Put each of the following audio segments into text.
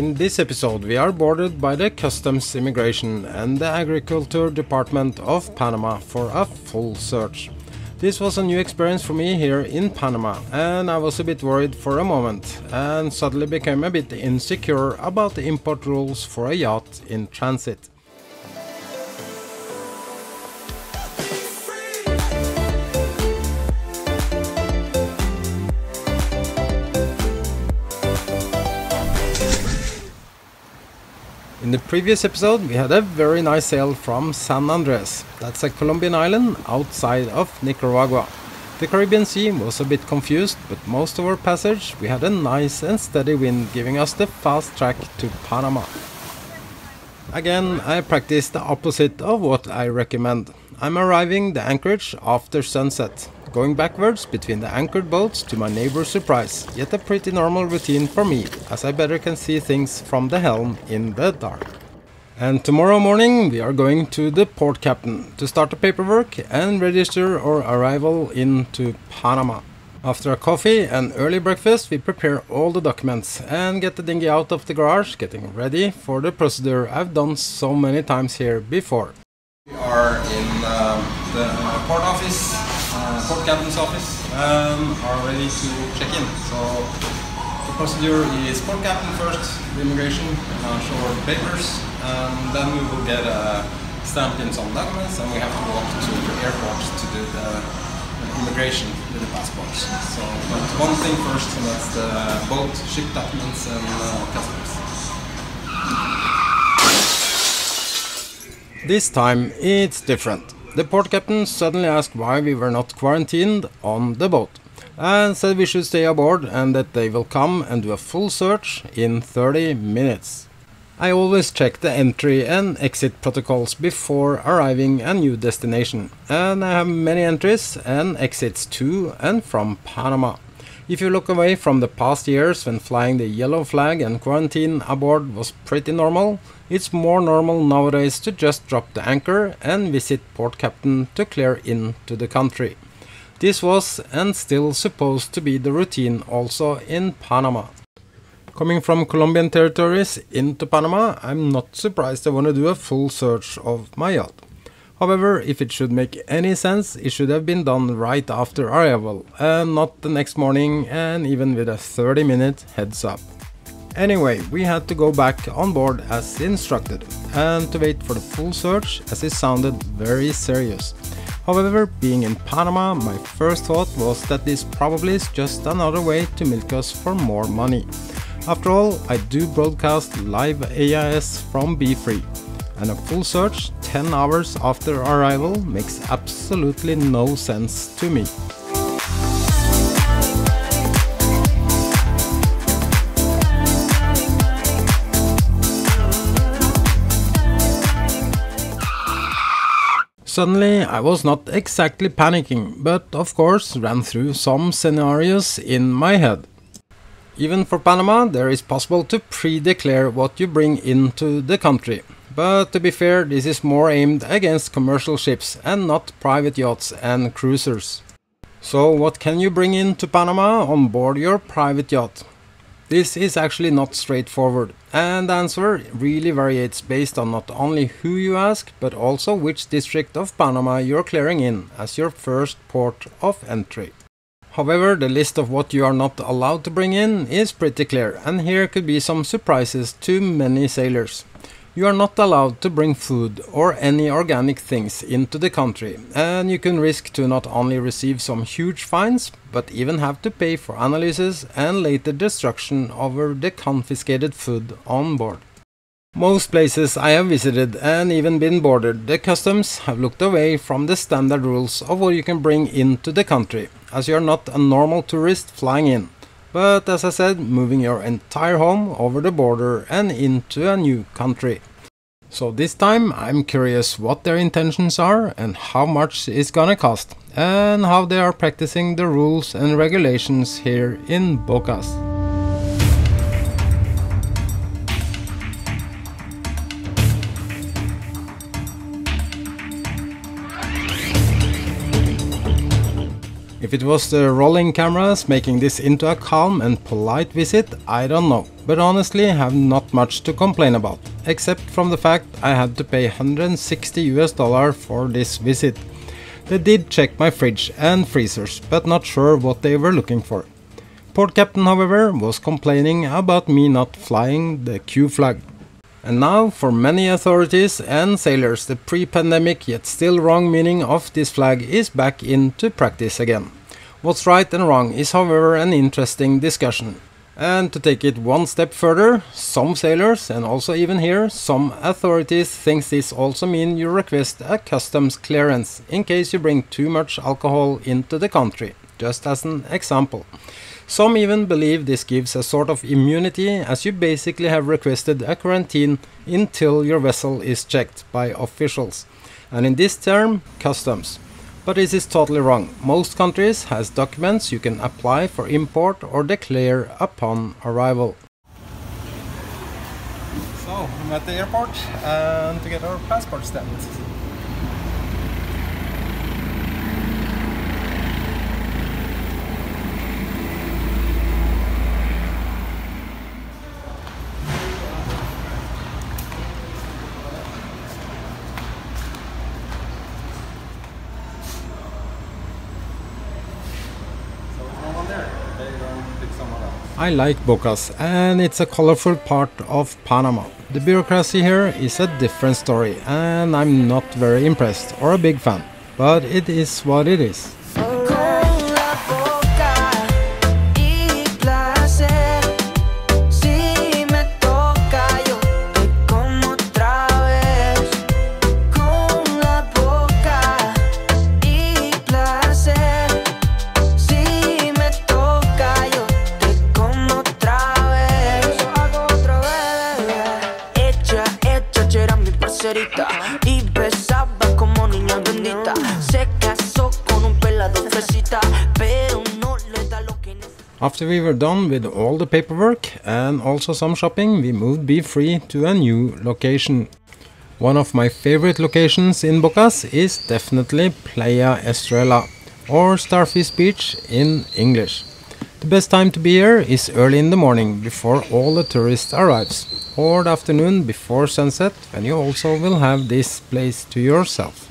In this episode we are boarded by the Customs Immigration and the Agriculture Department of Panama for a full search. This was a new experience for me here in Panama, and I was a bit worried for a moment and suddenly became a bit insecure about the import rules for a yacht in transit. In the previous episode we had a very nice sail from San Andres. That's a Colombian island outside of Nicaragua. The Caribbean Sea was a bit confused, but most of our passage we had a nice and steady wind giving us the fast track to Panama. Again, I practiced the opposite of what I recommend. I'm arriving the anchorage after sunset, going backwards between the anchored boats to my neighbor's surprise, yet a pretty normal routine for me, as I better can see things from the helm in the dark. And tomorrow morning we are going to the port captain to start the paperwork and register our arrival into Panama. After a coffee and early breakfast we prepare all the documents and get the dinghy out of the garage, getting ready for the procedure I've done so many times here before. We are in the port office, port captain's office, and are ready to check in. So the procedure is port captain first, the immigration, show our papers, and then we will get stamped in some documents, and we have to walk to the airport to do the immigration with the passports. So, but one thing first, and that's the boat, ship documents, and customs. This time it's different. The port captain suddenly asked why we were not quarantined on the boat, and said we should stay aboard and that they will come and do a full search in 30 minutes. I always check the entry and exit protocols before arriving a new destination, and I have many entries and exits to and from Panama. If you look away from the past years when flying the yellow flag and quarantine aboard was pretty normal, it's more normal nowadays to just drop the anchor and visit port captain to clear into the country. This was and still supposed to be the routine also in Panama. Coming from Colombian territories into Panama, I'm not surprised they want to do a full search of my yacht. However, if it should make any sense, it should have been done right after arrival, and not the next morning, and even with a 30-minute heads up. Anyway, we had to go back on board as instructed, and to wait for the full search, as it sounded very serious. However, being in Panama, my first thought was that this probably is just another way to milk us for more money. After all, I do broadcast live AIS from Be Free, and a full search 10 hours after arrival makes absolutely no sense to me. Suddenly I was not exactly panicking, but of course ran through some scenarios in my head. Even for Panama, there is possible to pre-declare what you bring into the country. But to be fair, this is more aimed against commercial ships and not private yachts and cruisers. So what can you bring into Panama on board your private yacht? This is actually not straightforward, and the answer really varies based on not only who you ask, but also which district of Panama you're clearing in as your first port of entry. However, the list of what you are not allowed to bring in is pretty clear, and here could be some surprises to many sailors. You are not allowed to bring food or any organic things into the country, and you can risk to not only receive some huge fines, but even have to pay for analysis and later destruction over the confiscated food on board. Most places I have visited and even been boarded, the customs have looked away from the standard rules of what you can bring into the country, as you are not a normal tourist flying in. But as I said, moving your entire home over the border and into a new country. So this time I'm curious what their intentions are and how much it's gonna cost, and how they are practicing the rules and regulations here in Bocas. If it was the rolling cameras making this into a calm and polite visit, I don't know, but honestly I have not much to complain about, except from the fact I had to pay $160 for this visit. They did check my fridge and freezers, but not sure what they were looking for. Port captain, however, was complaining about me not flying the Q flag. And now, for many authorities and sailors, the pre-pandemic yet still wrong meaning of this flag is back into practice again. What's right and wrong is, however, an interesting discussion. And to take it one step further, some sailors, and also even here, some authorities think this also means you request a customs clearance in case you bring too much alcohol into the country, just as an example. Some even believe this gives a sort of immunity, as you basically have requested a quarantine until your vessel is checked by officials, and in this term, customs. But this is totally wrong. Most countries has documents you can apply for import or declare upon arrival. So, I'm at the airport and to get our passport stamped. I like Bocas, and it's a colorful part of Panama. The bureaucracy here is a different story, and I'm not very impressed or a big fan, but it is what it is. Y besaba como niña bendita. Se casó con un pelado fresita, pero no le da lo que necesita. After we were done with all the paperwork and also some shopping, we moved Be Free to a new location. One of my favorite locations in Bocas is definitely Playa Estrella, or Starfish Beach in English. The best time to be here is early in the morning before all the tourists arrives, or the afternoon before sunset, when you also will have this place to yourself.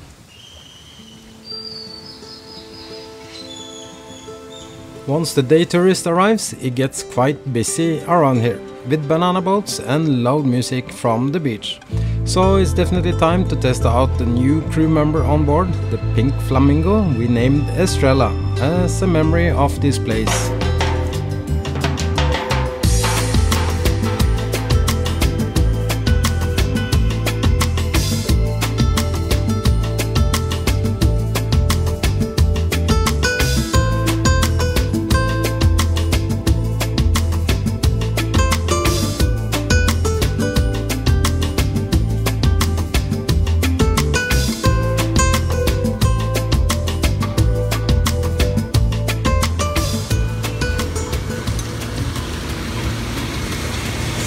Once the day tourist arrives, it gets quite busy around here, with banana boats and loud music from the beach. So it's definitely time to test out the new crew member on board, the pink flamingo we named Estrella, as a memory of this place.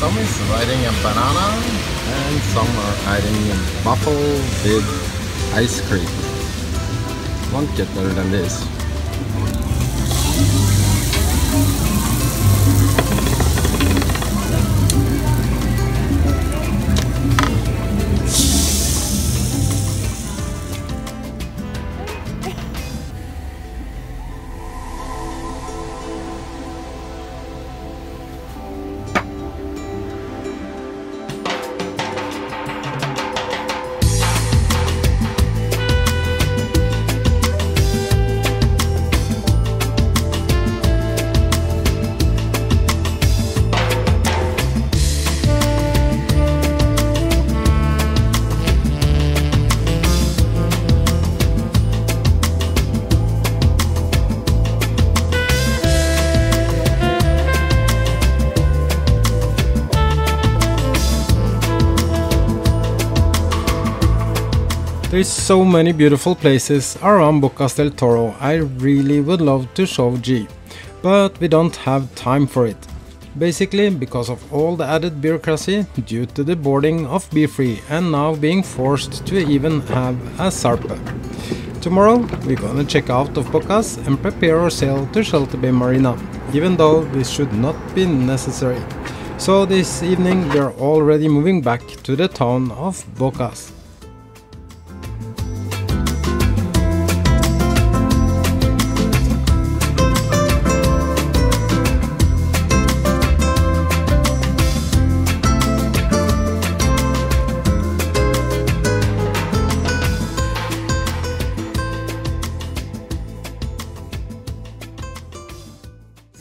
Some is riding a banana and some are riding a waffle with ice cream. Won't get better than this. There's so many beautiful places around Bocas del Toro. I really would love to show G, but we don't have time for it. Basically because of all the added bureaucracy due to the boarding of Be Free and now being forced to even have a Zarpe. Tomorrow we're gonna check out of Bocas and prepare our sail to Shelter Bay Marina, even though this should not be necessary. So this evening we are already moving back to the town of Bocas.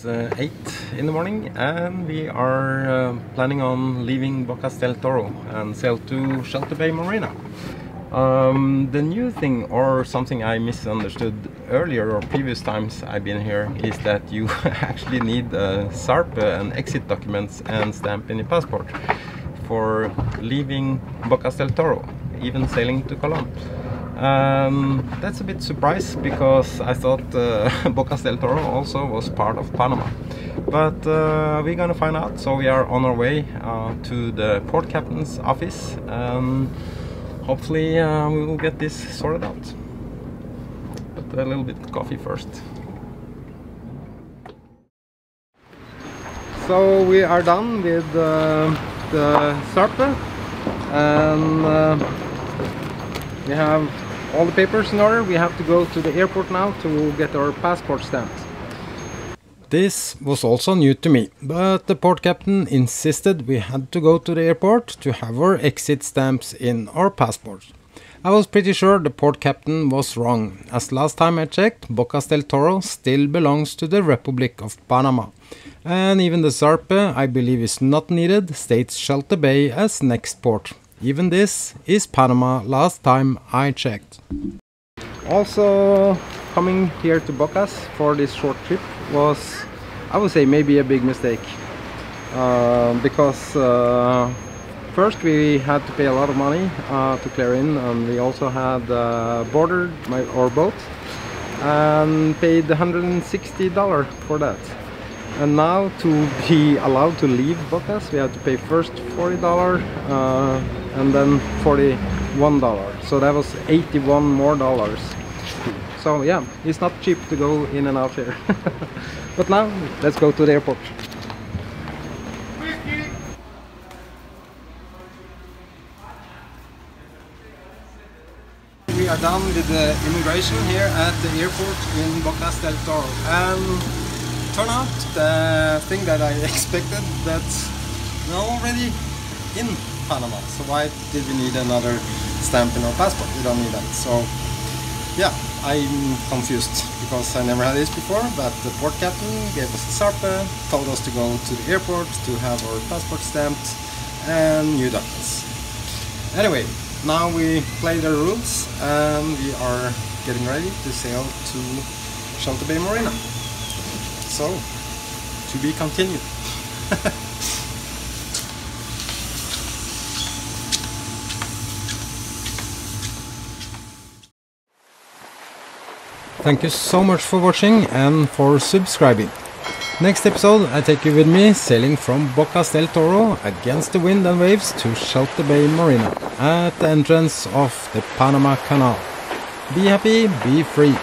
It's 8 in the morning and we are planning on leaving Bocas del Toro and sail to Shelter Bay Marina. The new thing, or something I misunderstood earlier or previous times I've been here, is that you actually need Zarpe and exit documents and stamp in your passport for leaving Bocas del Toro, even sailing to Colón. That's a bit surprise because I thought Bocas del Toro also was part of Panama, but we're gonna find out. So we are on our way to the port captain's office and hopefully we will get this sorted out. But a little bit of coffee first. So we are done with the Zarpe and we have all the papers in order. We have to go to the airport now to get our passport stamped. This was also new to me, but the port captain insisted we had to go to the airport to have our exit stamps in our passports. I was pretty sure the port captain was wrong, as last time I checked, Bocas del Toro still belongs to the Republic of Panama. And even the Zarpe, I believe is not needed, states Shelter Bay as next port. Even this is Panama last time I checked. Also, coming here to Bocas for this short trip was, I would say, maybe a big mistake. Because first we had to pay a lot of money to clear in, and we also had boarded our boat and paid $160 for that. And now to be allowed to leave Bocas, we have to pay first $40 and then $41. So that was $81 more. So yeah, it's not cheap to go in and out here. But now, let's go to the airport. We are done with the immigration here at the airport in Bocas del Toro. And turn out the thing that I expected, that we're already in Panama, so why did we need another stamp in our passport? We don't need that. So yeah, I'm confused because I never had this before, but the port captain gave us a Zarpe, told us to go to the airport to have our passport stamped and new documents. Anyway, now we play the rules and we are getting ready to sail to Shelter Bay Marina. So, to be continued. Thank you so much for watching and for subscribing. Next episode I take you with me sailing from Bocas del Toro against the wind and waves to Shelter Bay Marina at the entrance of the Panama Canal. Be happy, be free.